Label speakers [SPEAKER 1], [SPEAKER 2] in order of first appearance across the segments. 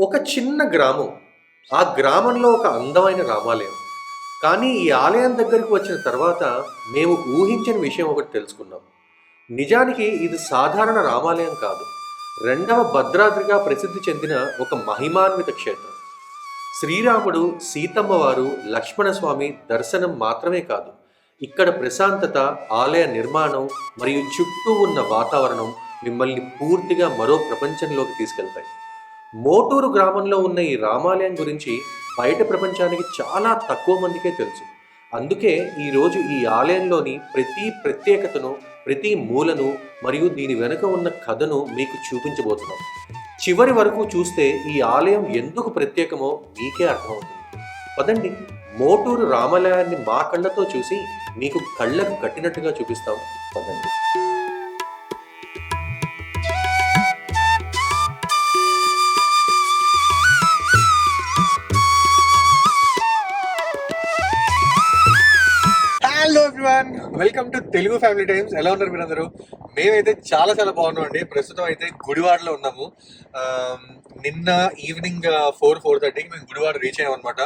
[SPEAKER 1] ఒక చిన్న గ్రామం. ఆ గ్రామంలో ఒక అందమైన రామాలయం. కానీ ఈ ఆలయం దగ్గరికి వచ్చిన తర్వాత మేము ఊహించని విషయం ఒకటి తెలుసుకున్నాం. నిజానికి ఇది సాధారణ రామాలయం కాదు. రెండవ భద్రాద్రిగా ప్రసిద్ధి చెందిన ఒక మహిమాన్విత క్షేత్రం. శ్రీరాముడు, సీతమ్మ వారు, లక్ష్మణస్వామి దర్శనం మాత్రమే కాదు. ఇక్కడ ప్రశాంతత, ఆలయ నిర్మాణం మరియు చుట్టూ ఉన్న వాతావరణం మిమ్మల్ని పూర్తిగా మరో ప్రపంచంలోకి తీసుకెళ్తాయి. మోటూరు గ్రామంలో ఉన్న ఈ రామాలయం గురించి బయట ప్రపంచానికి చాలా తక్కువ మందికే తెలుసు. అందుకే ఈరోజు ఈ ఆలయంలోని ప్రతి ప్రత్యేకతను, ప్రతి మూలను మరియు దీని వెనుక ఉన్న కథను మీకు చూపించబోతున్నాం. చివరి వరకు చూస్తే ఈ ఆలయం ఎందుకు ప్రత్యేకమో మీకే అర్థమవుతుంది. పదండి, మోటూరు రామాలయాన్ని మా కళ్ళతో చూసి మీకు కళ్ళకు కట్టినట్టుగా చూపిస్తాం. పదండి. Hello everyone, welcome to Telugu family times. ఎలా ఉన్నారు మీరందరూ? మేమైతే చాలా చాలా బాగున్నాం అండి. ప్రస్తుతం అయితే గుడివాడలో ఉన్నాము. నిన్న ఈవినింగ్ 4:30కి మేము గుడివాడ రీచ్ అయ్యాం అనమాట.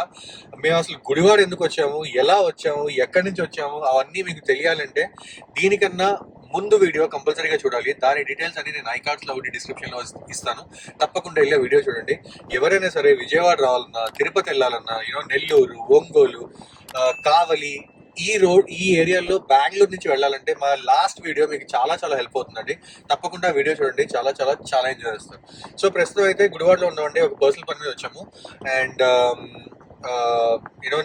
[SPEAKER 1] మేము అసలు గుడివాడ ఎందుకు వచ్చాము, ఎలా వచ్చాము, ఎక్కడి నుంచి వచ్చాము, అవన్నీ మీకు తెలియాలంటే దీనికన్నా ముందు వీడియో కంపల్సరీగా చూడాలి. దాని డీటెయిల్స్ అన్ని నేను ఐకార్డ్స్లో ఒకటి డిస్క్రిప్షన్లో ఇస్తాను. తప్పకుండా వెళ్ళే వీడియో చూడండి. ఎవరైనా సరే విజయవాడ రావాలన్నా, తిరుపతి వెళ్ళాలన్నా, నెల్లూరు, ఒంగోలు, కావలి, ఈ ఏరియాలో బెంగళూరు నుంచి వెళ్ళాలంటే మా లాస్ట్ వీడియో మీకు చాలా చాలా హెల్ప్ అవుతుందండి. తప్పకుండా వీడియో చూడండి, చాలా చాలా చాలా ఎంజాయ్ చేస్తారు. సో ప్రస్తుతం అయితే గుడివాడలో ఉన్నామండి. ఒక పర్సనల్ పని మీద వచ్చాము అండ్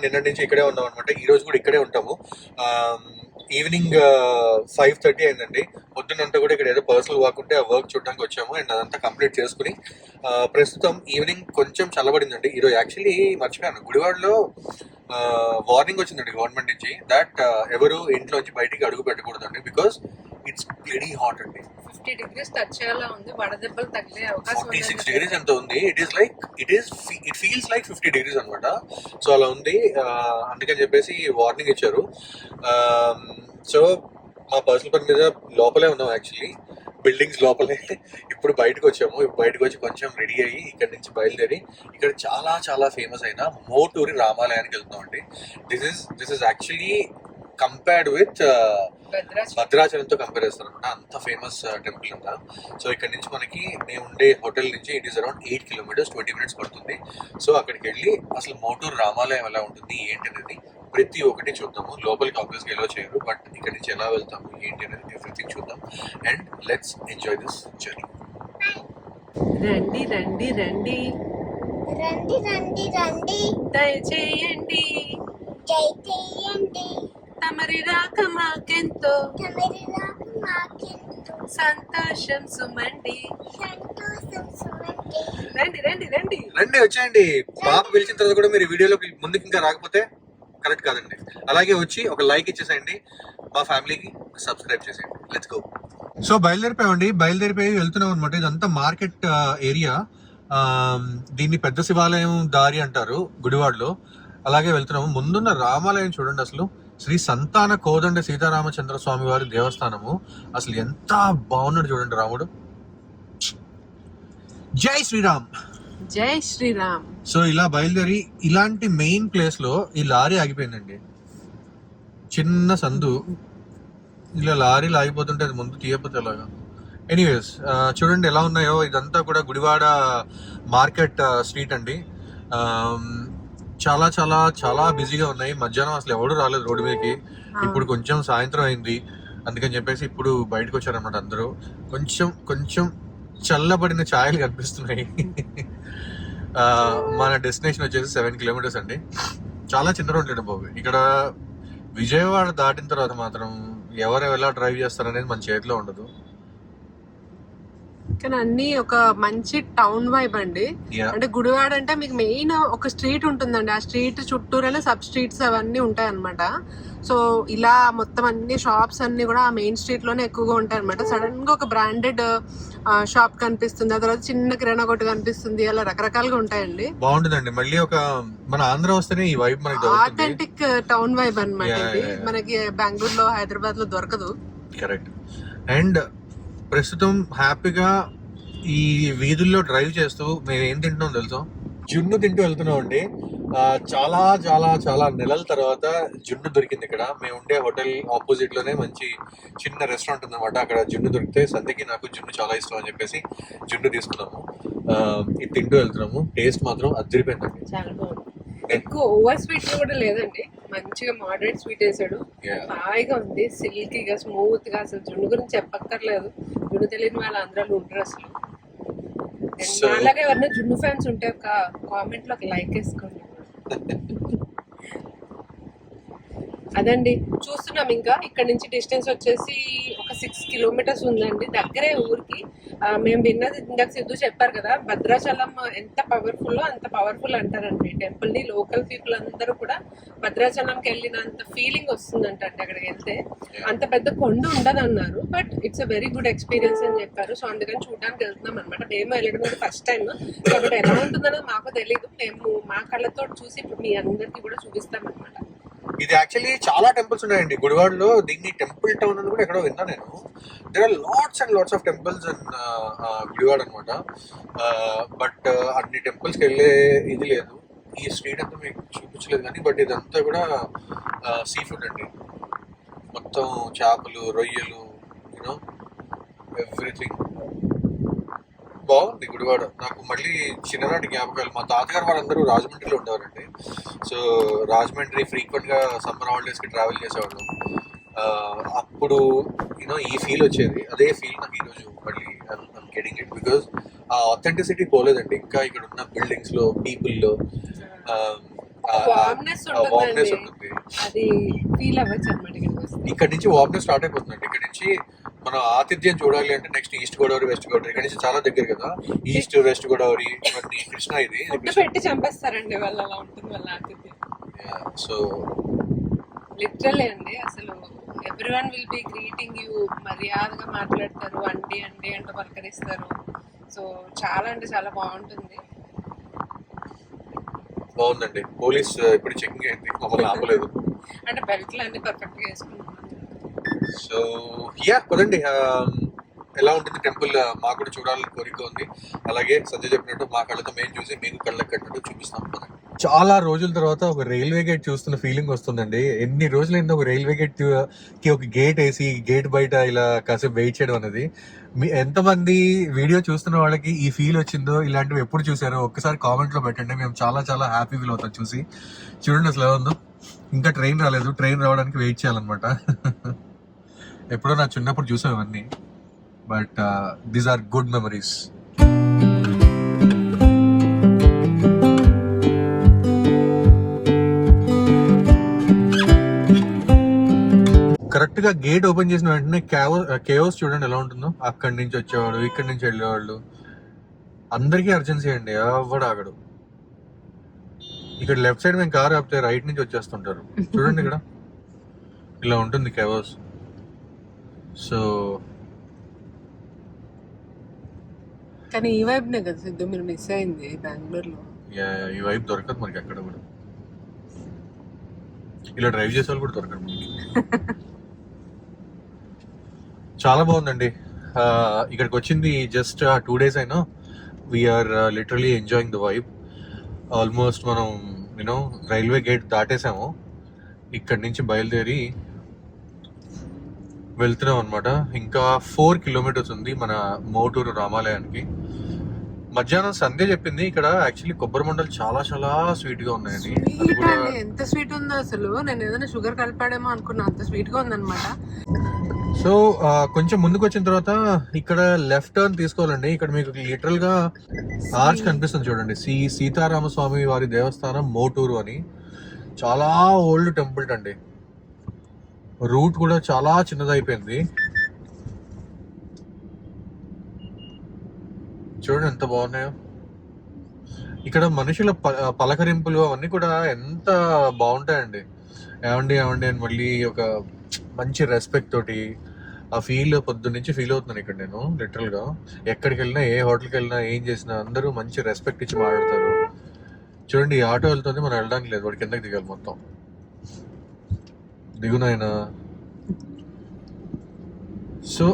[SPEAKER 1] నిన్నటి నుంచి ఇక్కడే ఉన్నాం అనమాట. ఈ రోజు కూడా ఇక్కడే ఉంటాము. ఈవినింగ్ 5:30 అయిందండి. పొద్దున్నంతా కూడా ఇక్కడ ఏదో పర్సనల్ వర్క్ ఉంటే ఆ వర్క్ చూడడానికి వచ్చాము అండ్ అదంతా కంప్లీట్ చేసుకుని ప్రస్తుతం ఈవినింగ్ కొంచెం చల్లబడిందండి. ఈరోజు యాక్చువల్లీ మర్చిపోయాను, గుడివాడలో వార్నింగ్ వచ్చిందండి గవర్నమెంట్ నుంచి దట్ ఎవరు ఇంట్లోంచి బయటికి అడుగు పెట్టకూడదండి, బికాస్ ఇట్స్ వెరీ హాట్ అండి.
[SPEAKER 2] 50 degrees టచ్ చేయాలా ఉంది, వడదెబ్బలు తగిలే అవకాశం
[SPEAKER 1] 46 degrees ఎంత ఉంది. ఇట్ ఫీల్స్ లైక్ 50 degrees అనమాట. సో అలా ఉంది. అందుకని చెప్పేసి వార్నింగ్ ఇచ్చారు. సో మా పర్సనల్ పని మీద లోపలే ఉన్నాం, యాక్చువల్లీ బిల్డింగ్స్ లోపలే. ఇప్పుడు బయటకు వచ్చాము. బయటకు వచ్చి కొంచెం రెడీ అయ్యి ఇక్కడ నుంచి బయలుదేరి ఇక్కడ చాలా చాలా ఫేమస్ అయిన మోటూరి రామాలయానికి వెళ్తున్నాం అండి. This is actually compared with భద్రాచలంతో కంపేర్ చేస్తారు అనమాట. అంత ఫేమస్ టెంపుల్ అంతా. సో ఇక్కడ నుంచి మనకి మేము ఉండే హోటల్ నుంచి it is around 8 kilometers, 20 minutes పడుతుంది. సో అక్కడికి వెళ్ళి అసలు మోటూరు రామాలయం ఎలా ఉంటుంది, ఏంటి అనేది ప్రతి ఒక్కటి చూద్దాము. లోపలికి ఆబ్వియస్గా ఎలా చేయరు, బట్ ఇక్కడ నుంచి ఎలా వెళ్తాము, ఏంటి అనేది ఎవ్రీథింగ్ చూద్దాం and let's enjoy this journey.
[SPEAKER 2] రండి రండి రండి
[SPEAKER 3] రండి రండి రండి
[SPEAKER 2] దయచేయండి,
[SPEAKER 3] చేయండి
[SPEAKER 2] తమరి రాక మాకెంతో
[SPEAKER 3] తమరి రాక మాకెంతో
[SPEAKER 2] సంతోషం సుమండి.
[SPEAKER 3] సంతోషం సుమండి.
[SPEAKER 2] రండి రండి రండి
[SPEAKER 1] రండి, వచ్చేయండి. పాప పిలిచిన తర్వాత కూడా మీరు వీడియోలోకి ముందుకు ఇంకా రాకపోతే కరెక్ట్ కాదండి. అలాగే వచ్చి ఒక లైక్ ఇచ్చేసేయండి, మా ఫ్యామిలీకి సబ్స్క్రైబ్ చేసేయండి. Let's go. సో బయలుదేరిపోయి వెళ్తున్నాం అనమాట. ఇదంతా మార్కెట్ ఏరియా. దీన్ని పెద్ద శివాలయం దారి అంటారు గుడివాడలో. అలాగే వెళ్తున్నాము. ముందున్న రామాలయం చూడండి, అసలు శ్రీ సంతాన కోదండ సీతారామచంద్ర స్వామి వారి దేవస్థానము. అసలు ఎంత బాగున్నాడు చూడండి రాముడు. జై శ్రీరామ్,
[SPEAKER 2] జై శ్రీరామ్.
[SPEAKER 1] సో ఇలా బయలుదేరి ఇలాంటి మెయిన్ ప్లేస్ లో ఈ లారీ ఆగిపోయిందండి. చిన్న సందు, ఇలా లారీలు ఆగిపోతుంటే అది ముందు తీయపోతే ఎలాగా. ఎనీవేస్, చూడండి ఎలా ఉన్నాయో. ఇదంతా కూడా గుడివాడ మార్కెట్ స్ట్రీట్ అండి. చాలా చాలా చాలా బిజీగా ఉన్నాయి. మధ్యాహ్నం అసలు ఎవరు రాలేదు రోడ్డు మీదకి. ఇప్పుడు కొంచెం సాయంత్రం అయింది, అందుకని చెప్పేసి ఇప్పుడు బయటకు వచ్చారనమాట అందరూ. కొంచెం కొంచెం చల్లబడిన ఛాయలు కనిపిస్తున్నాయి. మన డెస్టినేషన్ వచ్చేసి 7 kilometers అండి. చాలా చిన్న రోడ్లు అండి బాబు. ఇక్కడ విజయవాడ దాటిన తర్వాత మాత్రం ఎవరు ఎలా డ్రైవ్ చేస్తారనేది మన చేతిలో ఉండదు.
[SPEAKER 2] కానీ అన్ని ఒక మంచి టౌన్ వైబ్ అండి. అంటే గుడివాడ అంటే మీకు మెయిన్ ఒక స్ట్రీట్ ఉంటుందండి. ఆ స్ట్రీట్ చుట్టూరైనా సబ్ స్ట్రీట్స్ అవన్నీ ఉంటాయి అనమాట. సో ఇలా మొత్తం అన్ని షాప్స్ అన్ని కూడా ఆ మెయిన్ స్ట్రీట్ లోనే ఎక్కువగా ఉంటాయి అనమాట. సడన్ గా ఒక బ్రాండెడ్ షాప్ కనిపిస్తుంది, ఆ తర్వాత చిన్న కిరాణా కొట్టు కనిపిస్తుంది, అలా రకరకాలుగా ఉంటాయండి.
[SPEAKER 1] బాగుంటుందండి. మళ్ళీ ఒక మన ఆంధ్ర వస్తేనే ఈ వైబ్ మనకి
[SPEAKER 2] ఆథెంటిక్ టౌన్ వైబ్ అనమాట. మనకి బెంగళూరులో, హైదరాబాద్ లో దొరకదు.
[SPEAKER 1] కరెక్ట్. అండ్ ప్రస్తుతం హ్యాపీగా ఈ వీధుల్లో డ్రైవ్ చేస్తూ మేము ఏం తింటున్నాం తెలుసా? జున్ను తింటూ వెళ్తున్నాం అండి. చాలా చాలా చాలా నెలల తర్వాత జున్ను దొరికింది ఇక్కడ. మేము ఉండే హోటల్ ఆపోజిట్ లోనే మంచి చిన్న రెస్టారెంట్ ఉందన్నమాట. అక్కడ జున్ను దొరికితే సంధ్యకి నాకు జున్ను చాలా ఇష్టం అని చెప్పేసి జున్ను తీసుకున్నాము. ఇది తింటూ వెళ్తున్నాము. టేస్ట్ మాత్రం అదిరిపోయిందండి.
[SPEAKER 2] చాలా బాగుంది. ఎక్కువ ఓవర్ స్వీట్ కూడా లేదండి, మంచిగా మోడరేట్ స్వీట్ వేసాడు. హాయిగా ఉంది, సిల్కీగా స్మూత్ గా. అసలు జున్ను గురించి చెప్పక్కర్లేదు, జున్ను తెలియని వాళ్ళు అందరూ ఉంటారు అసలు. అలాగే ఎవరైనా జున్ను ఫ్యాన్స్ ఉంటే ఒక కామెంట్ లో ఒక లైక్ వేసుకోండి. అదండి చూస్తున్నాం. ఇంకా ఇక్కడ నుంచి డిస్టెన్స్ వచ్చేసి ఒక 6 కిలోమీటర్స్ ఉందండి, దగ్గరే ఊరికి. మేము విన్నది ఇందాక సిద్ధు చెప్పారు కదా, భద్రాచలం ఎంత పవర్ఫుల్ అంత పవర్ఫుల్ అంటారండి టెంపుల్ ని. లోకల్ పీపుల్ అందరూ కూడా భద్రాచలంకి వెళ్ళినంత ఫీలింగ్ వస్తుందంట అండి అక్కడికి వెళ్తే. అంత పెద్ద కొండ ఉండదు అన్నారు, but it's a very good experience అని చెప్పారు. సో అందుకని చూడడానికి వెళ్తున్నాం అనమాట. మేము వెళ్ళడం ఫస్ట్ టైం కాబట్టి ఎలా ఉంటుందన్నది మాకు తెలియదు. మేము మా కళ్ళతో చూసి ఇప్పుడు మీ అందరికీ కూడా చూపిస్తాం అనమాట.
[SPEAKER 1] ఇది యాక్చువల్లీ చాలా టెంపుల్స్ ఉన్నాయండి గుడివాడలో. దీన్ని టెంపుల్ టౌన్ అని కూడా ఎక్కడో విన్నా నేను. There are lots and lots of temples in Gudivada అనమాట. బట్ అన్ని టెంపుల్స్కి వెళ్ళే ఇది లేదు. ఈ స్ట్రీట్ అంతా మీకు చూపించలేదు కానీ, బట్ ఇదంతా కూడా సీ ఫుడ్ అండి. మొత్తం చేపలు, రొయ్యలు, యూనో ఎవ్రీథింగ్. బాగుంది గుడివాడ. నాకు మళ్ళీ చిన్ననాటి జ్ఞాపకాలు. మా తాతగారు వాళ్ళందరూ రాజమండ్రిలో ఉండేవారండి. సో రాజమండ్రి ఫ్రీక్వెంట్ గా సమ్మర్ హాలిడేస్ కి ట్రావెల్ చేసేవాళ్ళం. అప్పుడు యూనో ఈ ఫీల్ వచ్చేది. అదే ఫీల్ నాకు ఈరోజు మళ్ళీ గెటింగ్ ఇట్, బికాస్ ఆ ఆథెంటిసిటీ పోలేదండి. ఇంకా ఇక్కడ ఉన్న బిల్డింగ్స్ లో, పీపుల్ లో వార్మ్నెస్ ఉంటుంది. ఇక్కడ నుంచి వార్మ్నెస్ స్టార్ట్ అయిపోతుందండి. ఇక్కడ నుంచి మనం ఆతిథ్యం చూడాలి అంటే next east Godavari, west Godavari. ఇక్కడ నుంచి చాలా దగ్గర కదా, ఈస్ట్ వెస్ట్ గోదావరి, ఇవన్నీ కృష్ణా. ఇది
[SPEAKER 2] పెట్టి చంపేస్తారండి వాళ్ళు, అలా ఉంటుంది వాళ్ళ ఆతిథ్యం.
[SPEAKER 1] సో
[SPEAKER 2] లిటరల్లీ అండి, అసలు everyone will be greeting you. మర్యాదగా మాట్లాడతారు, అండి అండి అంటూ పలకరిస్తారు. సో చాలా అంటే చాలా బాగుంటుంది.
[SPEAKER 1] బాగుందండి. పోలీస్ ఇప్పుడు చెకింగ్ అయింది, మమ్మల్ని ఆపలేదు.
[SPEAKER 2] అంటే బెల్ట్లు అన్ని పర్ఫెక్ట్ గా వేసుకున్నాం.
[SPEAKER 1] సో పదండి. ఎలా ఉంటుంది టెంపుల్ మాకు కూడా చూడాలని కోరిక ఉంది. అలాగే సంజయ్ చెప్పినట్టు మా కళ్ళతో మేము చూసి మీకు కళ్ళకి కట్టినట్టు చూపిస్తాం. చాలా రోజుల తర్వాత ఒక రైల్వే గేట్ చూస్తున్న ఫీలింగ్ వస్తుందండి. ఎన్ని రోజులైంది ఒక రైల్వే గేట్ కి ఒక గేట్ వేసి గేట్ బయట ఇలా కాసేపు వెయిట్ చేయడం అనేది. మీ ఎంతమంది వీడియో చూస్తున్న వాళ్ళకి ఈ ఫీల్ వచ్చిందో, ఇలాంటివి ఎప్పుడు చూసారో ఒక్కసారి కామెంట్ లో పెట్టండి. మేము చాలా చాలా హ్యాపీ ఫీల్ అవుతాం చూసి. చూడండి అసలు ఎలా ఉందో. ఇంకా ట్రైన్ రాలేదు, ట్రైన్ రావడానికి వెయిట్ చేయాలన్నమాట. ఎప్పుడో నా చిన్నప్పుడు చూసాం ఇవన్నీ, but these are good memories. Correct గా గేట్ ఓపెన్ చేసిన వెంటనే కేవోస్ చూడండి ఎలా ఉంటుందో. అక్కడి నుంచి వచ్చేవాడు, ఇక్కడి నుంచి వెళ్ళేవాళ్ళు, అందరికీ అర్జెన్సీ అండి. ఎవడు ఆగడు. ఇక్కడ లెఫ్ట్ సైడ్ మేము కారు ఆపితే రైట్ నుంచి వచ్చేస్తుంటారు. చూడండి ఇక్కడ ఇలా ఉంటుంది కేవోస్. సో
[SPEAKER 2] కానీ ఈ వైపు నే కదా సిద్ధు మీరు మిస్ అయింది బెంగళూరులో.
[SPEAKER 1] ఈ వైపు దొరకదు మనకి అక్కడ కూడా. ఇలా డ్రైవ్ చేసే వాళ్ళు కూడా దొరకదు మనకి. చాలా బాగుందండి. ఇక్కడికి వచ్చింది జస్ట్ 2 days అయినా we're literally enjoying the vibe. Almost మనం యూనో రైల్వే గేట్ దాటేసాము. ఇక్కడి నుంచి బయలుదేరి వెళ్తున్నాం అనమాట. ఇంకా 4 kilometers ఉంది మన మోటూరు రామాలయానికి. మధ్యాహ్నం సంధ్య చెప్పింది ఇక్కడ యాక్చువల్లీ కొబ్బరి మండలు చాలా చాలా స్వీట్ గా ఉన్నాయండి.
[SPEAKER 2] ఎంత స్వీట్ ఉందో అసలు, నేను ఏదైనా షుగర్ కలిపాడేమో అనుకున్నా, అంత స్వీట్ గా ఉందన్నమాట.
[SPEAKER 1] సో కొంచెం ముందుకు వచ్చిన తర్వాత ఇక్కడ లెఫ్ట్ టర్న్ తీసుకోవాలండి. ఇక్కడ మీకు లిటరల్ గా ఆర్చ్ కనిపిస్తుంది చూడండి, సీతారామస్వామి వారి దేవస్థానం మోటూరు అని. చాలా ఓల్డ్ టెంపుల్ అండి. రూట్ కూడా చాలా చిన్నదైపోయింది. చూడండి ఎంత బాగున్నాయో. ఇక్కడ మనుషుల పలకరింపులు అవన్నీ కూడా ఎంత బాగుంటాయండి. ఏమండి ఏమండి అని మళ్ళీ ఒక మంచి రెస్పెక్ట్ తోటి ఆ ఫీల్ పొద్దు నుంచి ఫీల్ అవుతున్నాను ఇక్కడ నేను. లిటరల్ గా ఎక్కడికి వెళ్ళినా, ఏ హోటల్కి వెళ్ళినా, ఏం చేసినా అందరూ మంచి రెస్పెక్ట్ ఇచ్చి మాట్లాడతారు. చూడండి ఈ ఆటో వెళ్తుంది, మనం వెళ్ళడానికి లేదు, వాడి కిందకి దిగాలి మొత్తం. దిగునాయన. సో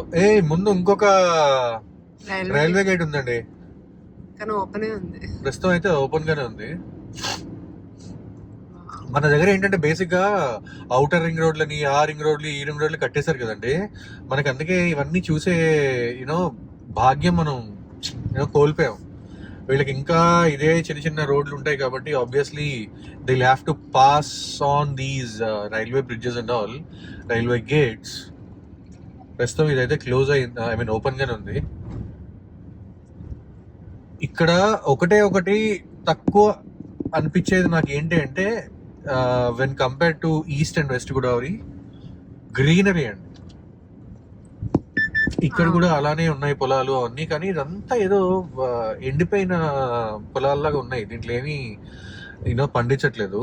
[SPEAKER 1] ముందు ఇంకొక రైల్వే గేట్ ఉందండి,
[SPEAKER 2] కానీ ఓపెనే ఉంది.
[SPEAKER 1] ప్రస్తుతం అయితే ఓపెన్ గానే ఉంది. మన దగ్గర ఏంటంటే బేసిక్ గా అవుటర్ రింగ్ రోడ్లని, ఆ రింగ్ రోడ్లు, ఈ రింగ్ రోడ్లు కట్టేశారు కదండి. మనకి అందుకే ఇవన్నీ చూసే యూనో భాగ్యం మనం కోల్పోయాం. వీళ్ళకి ఇంకా ఇదే చిన్న చిన్న రోడ్లు ఉంటాయి కాబట్టి obviously they have to pass on these railway bridges and all, railway gates. ప్రస్తుతం ఇదైతే క్లోజ్ అయింది, ఐ మీన్ ఓపెన్ గానే ఉంది. ఇక్కడ ఒకటి తక్కువ అనిపించేది నాకు ఏంటి అంటే, when compare to east and west Godavari, greenery అండి. ఇక్కడ కూడా అలానే ఉన్నాయి పొలాలు అవన్నీ, కానీ ఇదంతా ఏదో ఎండిపోయిన పొలాల్లాగా ఉన్నాయి, దీంట్లో ఏమీ పండించట్లేదు.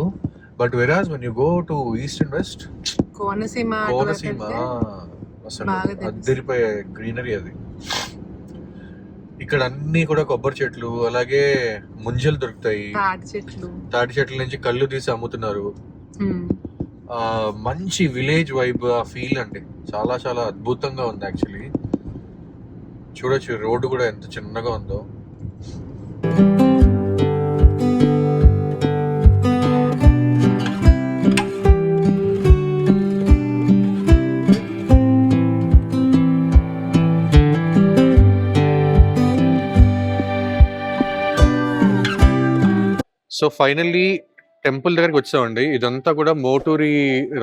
[SPEAKER 1] బట్ వెరాజ్ when you go to east and west,
[SPEAKER 2] Konaseema
[SPEAKER 1] అసలు అద్దరిపోయే గ్రీనరీ అది. ఇక్కడ అన్ని కూడా కొబ్బరి చెట్లు, అలాగే ముంజలు దొరుకుతాయి, తాటి చెట్ల నుంచి కళ్ళు తీసి అమ్ముతున్నారు. మంచి విలేజ్ వైబ్, ఆ ఫీల్ అండి, చాలా చాలా అద్భుతంగా ఉంది యాక్చువల్లీ. చూడొచ్చు రోడ్డు కూడా ఎంత చిన్నగా ఉందో. సో ఫైనల్లీ టెంపుల్ దగ్గరికి వచ్చామండి. ఇదంతా కూడా మోటూరి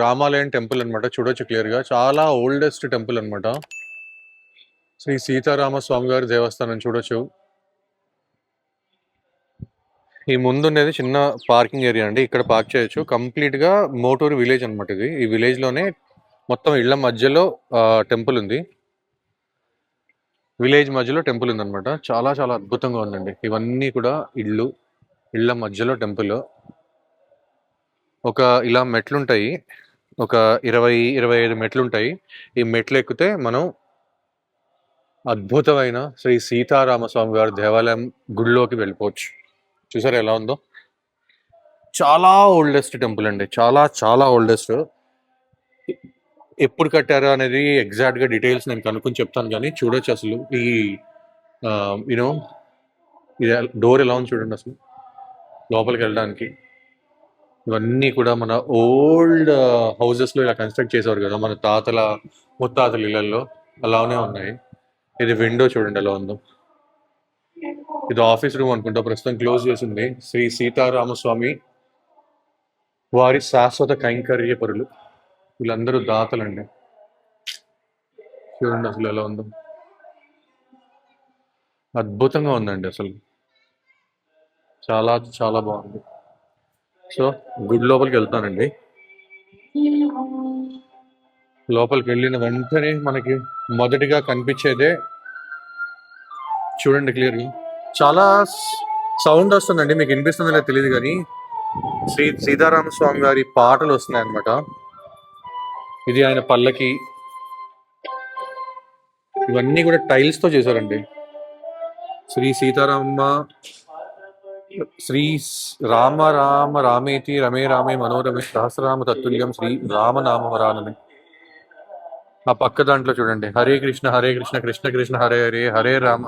[SPEAKER 1] రామాలయం టెంపుల్ అనమాట. చూడొచ్చు క్లియర్ గా, చాలా ఓల్డెస్ట్ టెంపుల్ అనమాట. శ్రీ సీతారామ స్వామి గారి దేవస్థానం చూడొచ్చు. ఈ ముందుండేది చిన్న పార్కింగ్ ఏరియా అండి, ఇక్కడ పార్క్ చేయొచ్చు. కంప్లీట్ గా మోటూరి విలేజ్ అనమాట ఇది. ఈ విలేజ్ లోనే మొత్తం ఇళ్ల మధ్యలో టెంపుల్ ఉంది, విలేజ్ మధ్యలో టెంపుల్ ఉంది అనమాట. చాలా చాలా అద్భుతంగా ఉందండి. ఇవన్నీ కూడా ఇళ్ల మధ్యలో టెంపుల్. ఒక ఇలా మెట్లుంటాయి, ఒక 20-25 మెట్లుంటాయి. ఈ మెట్లు ఎక్కితే మనం అద్భుతమైన శ్రీ సీతారామ స్వామి గారి దేవాలయం గుడిలోకి వెళ్ళిపోవచ్చు. చూసారా ఎలా ఉందో? చాలా ఓల్డెస్ట్ టెంపుల్ అండి, చాలా చాలా ఓల్డెస్ట్. ఎప్పుడు కట్టారు అనేది ఎగ్జాక్ట్ గా డీటెయిల్స్ నేను కనుక్కొని చెప్తాను, కానీ చూడొచ్చు అసలు ఈ యూనో డోర్ ఎలా ఉంది చూడండి అసలు లోపలికి వెళ్ళడానికి. ఇవన్నీ కూడా మన ఓల్డ్ హౌసెస్ లో ఇలా కన్స్ట్రక్ట్ చేసేవారు కదా, మన ముత్తాతల ఇళ్లలో, అలానే ఉన్నాయి. ఇది విండో చూడండి ఎలా ఉందో. ఇది ఆఫీస్ రూమ్ అనుకుంటా, ప్రస్తుతం క్లోజ్ చేసింది. శ్రీ సీతారామస్వామి వారి శాశ్వత కైంకర్య పరులు, వీళ్ళందరూ దాతలండి. చూడండి అసలు ఎలా ఉందో, అద్భుతంగా ఉందండి అసలు, చాలా చాలా బాగుంది. సో గుడి లోపలికి వెళ్తానండి. లోపలికి వెళ్ళిన వెంటనే మనకి మొదటిగా కనిపించేదే చూడండి క్లియర్గా, చాలా సౌండ్ వస్తుందండి, మీకు వినిపిస్తుందో లేదో తెలియదు కానీ శ్రీ సీతారామ స్వామి గారి పాటలు వస్తున్నాయి అన్నమాట. ఇది ఆయన పల్లకి, ఇవన్నీ కూడా టైల్స్ తో చేశారండి. శ్రీ సీతారామ శ్రీ రామ రామ రామేతి రమే రామే మనోరమే సహస్రనామ తత్తుల్యం శ్రీ రామనామవరానని. ఆ పక్క దాంట్లో చూడండి, హరే కృష్ణ కృష్ణ కృష్ణ హరే హరే, హరే రామ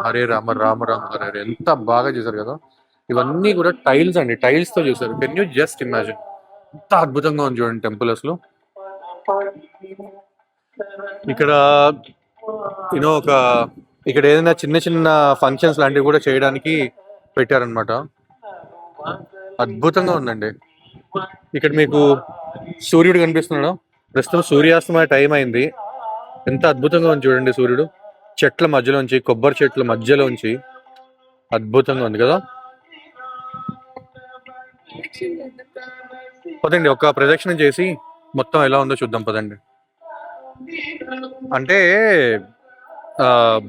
[SPEAKER 1] రామ రామ హరే హరే. ఎంత బాగా చేశారు కదా. ఇవన్నీ కూడా టైల్స్ అండి, టైల్స్ తో చేశారు. కెన్ యూ జస్ట్ ఇమాజిన్, ఎంత అద్భుతంగా ఉంది చూడండి టెంపుల్ అసలు. ఇక్కడ ఇక్కడ ఏదైనా చిన్న చిన్న ఫంక్షన్స్ లాంటివి కూడా చేయడానికి పెట్టారనమాట. అద్భుతంగా ఉందండి. ఇక్కడ మీకు సూర్యుడు కనిపిస్తున్నాడు, ప్రస్తుతం సూర్యాస్తమయ టైం అయింది. ఎంత అద్భుతంగా ఉంది చూడండి సూర్యుడు, చెట్ల మధ్యలోంచి, కొబ్బరి చెట్ల మధ్యలోంచి, అద్భుతంగా ఉంది కదా. పదండి ఒక ప్రదక్షిణ చేసి మొత్తం ఎలా ఉందో చూద్దాం పదండి. అంటే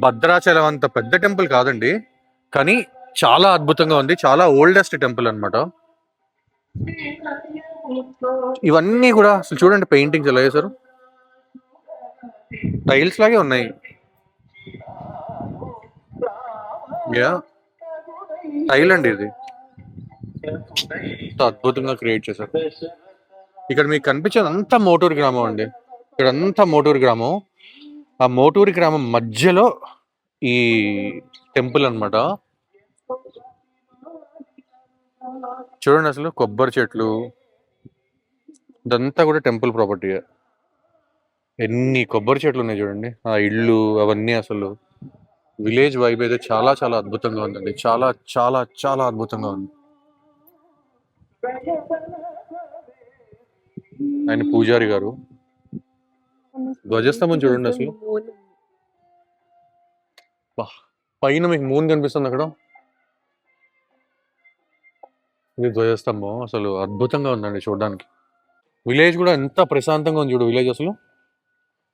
[SPEAKER 1] భద్రాచలం అంత పెద్ద టెంపుల్ కాదండి, కానీ చాలా అద్భుతంగా ఉంది, చాలా ఓల్డెస్ట్ టెంపుల్ అన్నమాట. ఇవన్నీ కూడా అసలు చూడండి, పెయింటింగ్స్ ఎలా చేశారు, టైల్స్ లాగే ఉన్నాయి. టైల్ అండి ఇది, అద్భుతంగా క్రియేట్ చేశారు. ఇక్కడ మీకు కనిపించేది అంతా మోటూరు గ్రామం అండి. ఇక్కడ అంతా మోటూరు గ్రామం. ఆ మోటూరు గ్రామం మధ్యలో ఈ టెంపుల్ అన్నమాట. చూడండి అసలు కొబ్బరి చెట్లు, ఇదంతా కూడా టెంపుల్ ప్రాపర్టీ. ఎన్ని కొబ్బరి చెట్లు ఉన్నాయి చూడండి, ఆ ఇళ్ళు అవన్నీ. అసలు విలేజ్ వైబ్ అయితే చాలా చాలా అద్భుతంగా ఉందండి. చాలా చాలా చాలా అద్భుతంగా ఉంది. ఆయన పూజారి గారు. ధ్వజస్తంభం చూడండి అసలు. బా, పైన మీకు మూన్ కనిపిస్తుంది అక్కడ. ఇది ధ్వజస్తంభం. అసలు అద్భుతంగా ఉందండి చూడడానికి. విలేజ్ కూడా ఎంత ప్రశాంతంగా ఉంది చూడు. విలేజ్ అసలు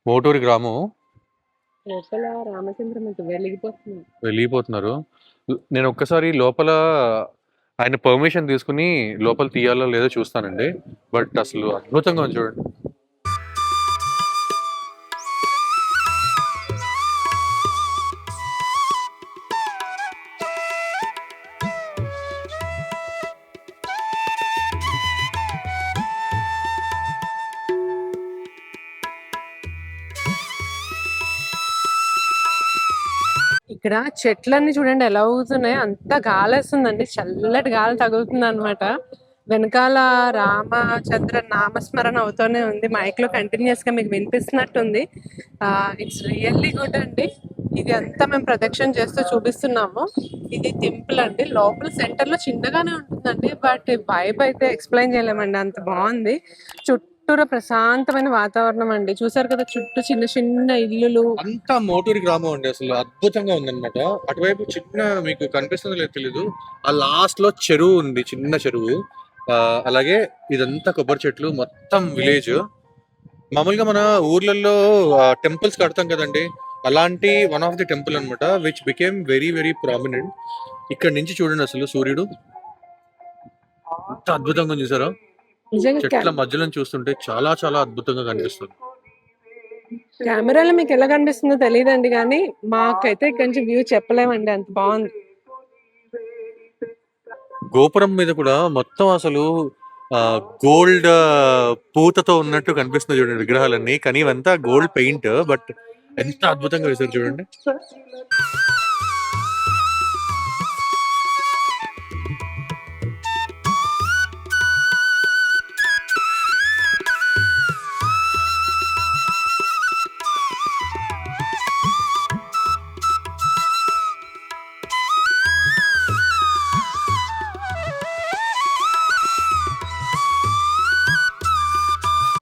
[SPEAKER 1] మోటూరి గ్రామం.
[SPEAKER 2] లోపల రామచంద్రమూర్తి
[SPEAKER 1] వెళ్ళిపోతున్నారు. నేను ఒక్కసారి లోపల ఆయన పర్మిషన్ తీసుకుని లోపల తీయాలో లేదో చూస్తానండి. బట్ అసలు అద్భుతంగా ఉంది చూడండి.
[SPEAKER 2] ఇక్కడ చెట్లన్నీ చూడండి ఎలా ఊగుతున్నాయి. అంత గాలి వస్తుందండి, చల్లటి గాలి తగులుతుంది అనమాట. వెనకాల రామచంద్ర నామస్మరణ అవుతూనే ఉంది, మైక్ లో కంటిన్యూస్ గా మీకు వినిపిస్తున్నట్టుంది. ఇట్స్ రియల్లీ గుడ్ అండి. ఇది అంతా మేము ప్రదక్షిణ చేస్తూ చూపిస్తున్నాము. ఇది టెంపుల్ అండి, లోపల సెంటర్ లో చిన్నగానే ఉంటుందండి, బట్ వైబ్ అయితే ఎక్స్ప్లెయిన్ చేయలేమండి, అంత బాగుంది. చుట్టూరా ప్రశాంతమైన వాతావరణం అండి. చూసారు కదా చుట్టూ చిన్న చిన్న ఇల్లులు.
[SPEAKER 1] అంతా మోటూరి గ్రామం అండి. అసలు అద్భుతంగా ఉందన్నమాట. అటువైపు చిన్న మీకు కనిపిస్తుందో లేదో తెలీదు, ఆ లాస్ట్ లో చెరువు ఉంది, చిన్న చెరువు. అలాగే ఇదంతా కొబ్బరి చెట్లు, మొత్తం విలేజ్. మామూలుగా మన ఊర్లలో టెంపుల్స్ కడతాం కదండి, అలాంటి వన్ ఆఫ్ ది టెంపుల్ అన్నమాట, which became very very prominent. ఇక్కడ నుంచి చూడండి అసలు సూర్యుడు ఎంత అద్భుతంగా ఉంది చూసారా.
[SPEAKER 2] నిజంగా
[SPEAKER 1] చెట్ల మధ్యలో చూస్తుంటే చాలా చాలా అద్భుతంగా కనిపిస్తుంది.
[SPEAKER 2] కెమెరాలో మీకు ఎలా కనిపిస్తుందో తెలియదండి, కానీ మాకైతే ఇక్కడ నుంచి వ్యూ చెప్పలేమండి, అంత బాగుంది.
[SPEAKER 1] గోపురం మీద కూడా మొత్తం అసలు గోల్డ్ పూతతో ఉన్నట్టు కనిపిస్తుంది చూడండి విగ్రహాలన్నీ. కానీ ఇవంతా గోల్డ్ పెయింట్, బట్ ఎంత అద్భుతంగా వేశారు చూడండి.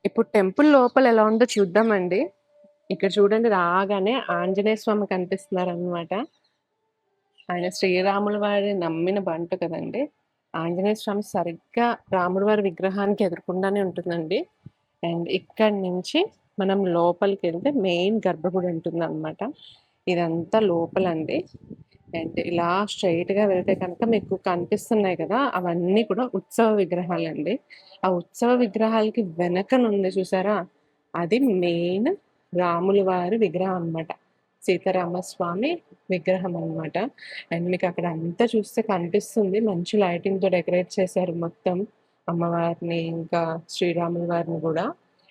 [SPEAKER 2] ఇప్పుడు టెంపుల్ లోపల ఎలా ఉందో చూద్దామండి. ఇక్కడ చూడండి, రాగానే ఆంజనేయ స్వామి కనిపిస్తున్నారు అన్నమాట. ఆయన శ్రీరాముల వారి నమ్మిన బంటు కదండి. ఆంజనేయ స్వామి సరిగ్గా రాముడి వారి విగ్రహానికి ఎదురుకుండానే ఉంటుందండి. అండ్ ఇక్కడి నుంచి మనం లోపలికి వెళ్తే మెయిన్ గర్భగుడి ఉంటుంది అనమాట. ఇదంతా లోపలండి. అండ్ ఇలా స్ట్రైట్ గా వెళ్తే కనుక మీకు కనిపిస్తున్నాయి కదా, అవన్నీ కూడా ఉత్సవ విగ్రహాలండి. ఆ ఉత్సవ విగ్రహాలకి వెనకనుంది చూసారా, అది మెయిన్ రాముల వారి విగ్రహం అన్నమాట, సీతారామస్వామి విగ్రహం అన్నమాట. అండ్ మీకు అక్కడ అంతా చూస్తే కనిపిస్తుంది, మంచి లైటింగ్ తో డెకరేట్ చేశారు మొత్తం అమ్మవారిని ఇంకా శ్రీరాముల వారిని కూడా.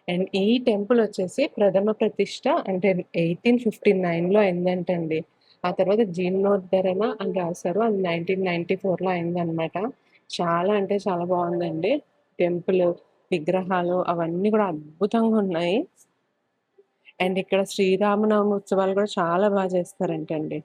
[SPEAKER 2] అండ్ ఈ టెంపుల్ వచ్చేసి ప్రథమ ప్రతిష్ట అంటే 1859లో అయిందంటండి. ఆ తర్వాత జీర్ణోద్ధరణ అని రాశారు, అది 1994లో అయిందనమాట. చాలా అంటే చాలా బాగుందండి టెంపుల్. విగ్రహాలు అవన్నీ కూడా అద్భుతంగా ఉన్నాయి. అండ్ ఇక్కడ శ్రీరామనవమి ఉత్సవాలు కూడా చాలా బాగా చేస్తారంటండి.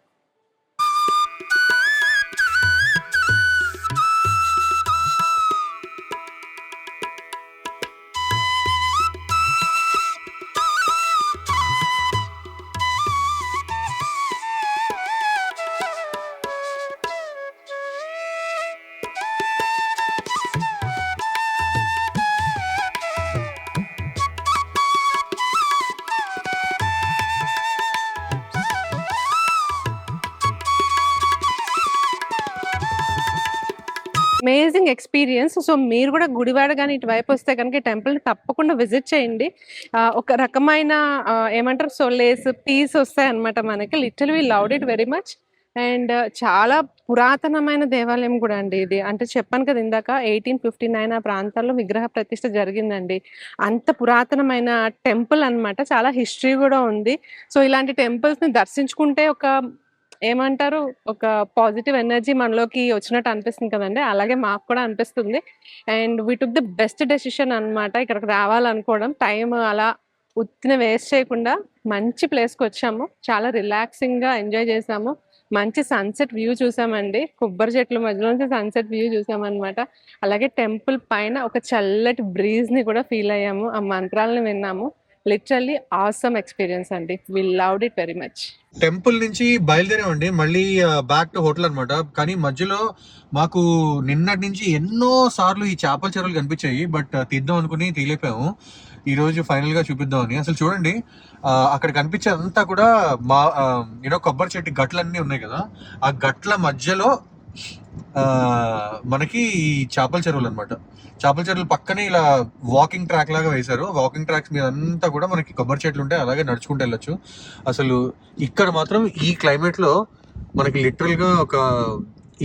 [SPEAKER 2] Amazing experience. సో మీరు కూడా గుడివాడ కానీ ఇటువైపు వస్తే కనుక టెంపుల్ తప్పకుండా విజిట్ చేయండి. ఒక రకమైన ఏమంటారు సొలేస్ పీస్ వస్తాయి అనమాట మనకి. Literally we loved it very much. And చాలా పురాతనమైన దేవాలయం కూడా అండి ఇది. అంటే చెప్పాను కదా ఇందాక 1859 ఆ ప్రాంతాల్లో విగ్రహ ప్రతిష్ఠ జరిగిందండి. అంత పురాతనమైన టెంపుల్ అన్నమాట, చాలా హిస్టరీ కూడా ఉంది. సో ఇలాంటి టెంపుల్స్ ని దర్శించుకుంటే ఒక ఏమంటారు, ఒక పాజిటివ్ ఎనర్జీ మనలోకి వచ్చినట్టు అనిపిస్తుంది కదండీ! అలాగే మాకు కూడా అనిపిస్తుంది. And we took the best decision అనమాట ఇక్కడికి రావాలనుకోవడం. టైం అలా ఉత్తిన వేస్ట్ చేయకుండా మంచి ప్లేస్‌కొచ్చాము. చాలా రిలాక్సింగ్‌గా ఎంజాయ్ చేశాము. మంచి సన్‌సెట్ వ్యూ చూసామండి. కొబ్బరి చెట్ల మధ్యలో నుంచి సన్‌సెట్ వ్యూ చూసామనమాట. అలాగే టెంపుల్ పైన ఒక చల్లటి బ్రీజ్‌ని కూడా ఫీల్ అయ్యాము. ఆ మంత్రాలను విన్నాము. లిటరల్లీ ఆసమ్ ఎక్స్‌పీరియన్స్ అండి. We loved it very much.
[SPEAKER 1] Temple నుంచి బయలుదేరామండి మళ్ళీ బ్యాక్ టు హోటల్ అనమాట. కానీ మధ్యలో మాకు నిన్నటి నుంచి ఎన్నో సార్లు ఈ చేపల చెరువులు కనిపించాయి. బట్ తీద్దాం అనుకుని తీయలేపాము. ఈ రోజు ఫైనల్ గా చూపిద్దామని. అసలు చూడండి, అక్కడ కనిపించేదంతా కూడా మా కొబ్బరి చెట్టు గట్లన్నీ ఉన్నాయి కదా, ఆ గట్ల మధ్యలో మనకి ఈ చేపల చెరువులు అనమాట. చేపల చెరువులు పక్కనే ఇలా వాకింగ్ ట్రాక్ లాగా వేశారు. వాకింగ్ ట్రాక్స్ మీద అంతా కూడా మనకి కొబ్బరి చెట్లు ఉంటాయి, అలాగే నడుచుకుంటూ వెళ్ళొచ్చు. అసలు ఇక్కడ మాత్రం ఈ క్లైమేట్ లో మనకి లిటరల్ గా ఒక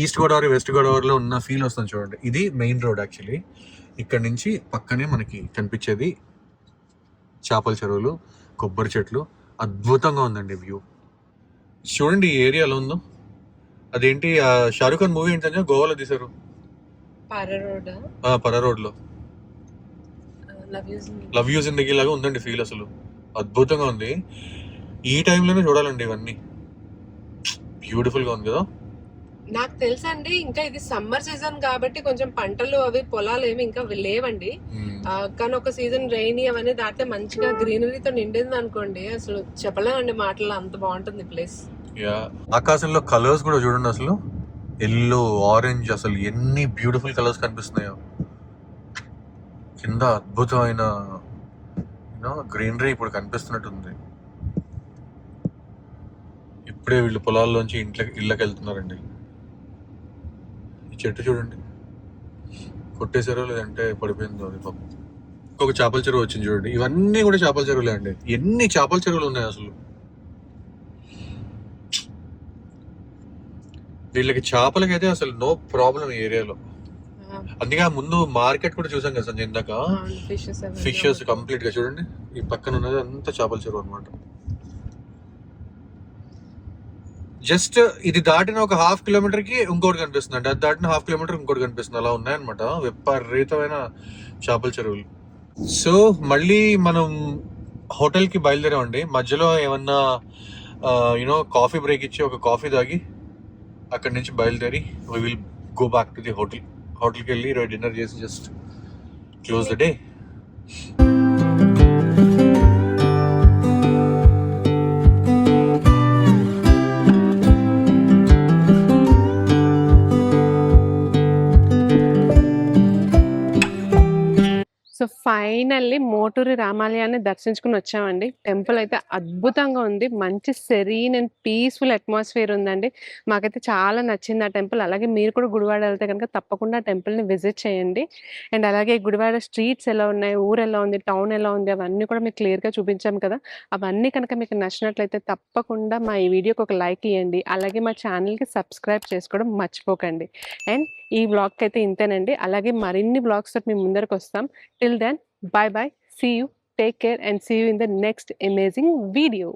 [SPEAKER 1] ఈస్ట్ గోదావరి వెస్ట్ గోదావరిలో ఉన్న ఫీల్ వస్తుంది. చూడండి, ఇది మెయిన్ రోడ్ యాక్చువల్లీ. ఇక్కడ నుంచి పక్కనే మనకి కనిపించేది చేపల చెరువులు, కొబ్బరి చెట్లు. అద్భుతంగా ఉందండి వ్యూ. చూడండి ఈ ఏరియా ఎలా ఉందో. అదేంటి షారూక్ ఖాన్ మూవీ ఏంటంటే గోవాలో తీశారు, పర రోడ్ లో. లవ్ యూ జిందగీ లాగా ఉందండి ఫీల్. అసలు అద్భుతంగా ఉంది. ఈ టైంలోనే చూడాలండి ఇవన్నీ. బ్యూటిఫుల్ గా ఉంది కదా.
[SPEAKER 2] నాకు తెలుసండి, ఇంకా ఇది సమ్మర్ సీజన్ కాబట్టి కొంచెం పంటలు అవి పొలాలు ఏమి ఇంకా లేవండి. కానీ ఒక సీజన్ రెయినీ అవన్నీ దాటితే మంచిగా గ్రీనరీతో నిండింది అనుకోండి, అసలు చెప్పలేమండి మాటలు, అంత బాగుంటుంది ప్లేస్.
[SPEAKER 1] ఆకాశంలో కలర్స్ కూడా చూడండి, అసలు ఎల్లో, ఆరెంజ్, అసలు ఎన్ని బ్యూటిఫుల్ కలర్స్ కనిపిస్తున్నాయో. కింద అద్భుతమైన గ్రీనరీ ఇప్పుడు కనిపిస్తున్నట్టుంది. ఇప్పుడే వీళ్ళు పొలాల్లోంచి ఇళ్ళకి వెళ్తున్నారండి. ఈ చెట్టు చూడండి, కొట్టేశారో లేదంటే పడిపోయిందో అది పాపం. ఒక చేపల చెరువు వచ్చింది చూడండి. ఇవన్నీ కూడా చేపల చెరువులే అండి. ఎన్ని చేపల చెరువులు ఉన్నాయి అసలు. వీళ్ళకి చేపలకైతే అసలు నో ప్రాబ్లం ఈ ఏరియాలో. అందుకే ముందు మార్కెట్ కూడా చూసాం కదా సంజయ్ ఇందాక. ఫిషెస్ కంప్లీట్ గా చూడండి. ఈ పక్కన ఉన్నది అంతా చేపల చెరువు అనమాట. జస్ట్ ఇది దాటిన ఒక 1/2 కిలోమీటర్ కి ఇంకోటి కనిపిస్తుంది అండి, అది దాటిన 1/2 కిలోమీటర్ ఇంకోటి కనిపిస్తుంది. అలా ఉన్నాయన్నమాట విపరీతమైన చేపల చెరువులు. సో మళ్ళీ మనం హోటల్ కి బయలుదేరామండి. మధ్యలో ఏమన్నా కాఫీ బ్రేక్ ఇచ్చి ఒక కాఫీ తాగి అక్కడి నుంచి బయలుదేరి we will go back to the హోటల్కి వెళ్ళి డిన్నర్ చేసి just close the day.
[SPEAKER 2] So finally Moturi రామాలయాన్ని దర్శించుకుని వచ్చామండి. టెంపుల్ అయితే అద్భుతంగా ఉంది. మంచి సెరీన్ అండ్ పీస్ఫుల్ అట్మాస్ఫియర్ ఉందండి. మాకైతే చాలా నచ్చింది ఆ టెంపుల్. అలాగే మీరు కూడా గుడివాడ వెళ్తే కనుక తప్పకుండా ఆ టెంపుల్ని విజిట్ చేయండి. అండ్ అలాగే గుడివాడ స్ట్రీట్స్ ఎలా ఉన్నాయి, ఊరు ఎలా ఉంది, టౌన్ ఎలా ఉంది, అవన్నీ కూడా మీకు క్లియర్గా చూపించాం కదా. అవన్నీ కనుక మీకు నచ్చినట్లయితే తప్పకుండా మా ఈ వీడియోకి ఒక లైక్ ఇవ్వండి. అలాగే మా ఛానల్కి సబ్స్క్రైబ్ చేసుకోవడం మర్చిపోకండి. అండ్ ఈ వ్లాగ్కి అయితే ఇంతేనండి. అలాగే మరిన్ని వ్లాగ్స్ తోటి మీ ముందరకు వస్తాం. Till then, bye bye, see you, take care, and see you in the next amazing video.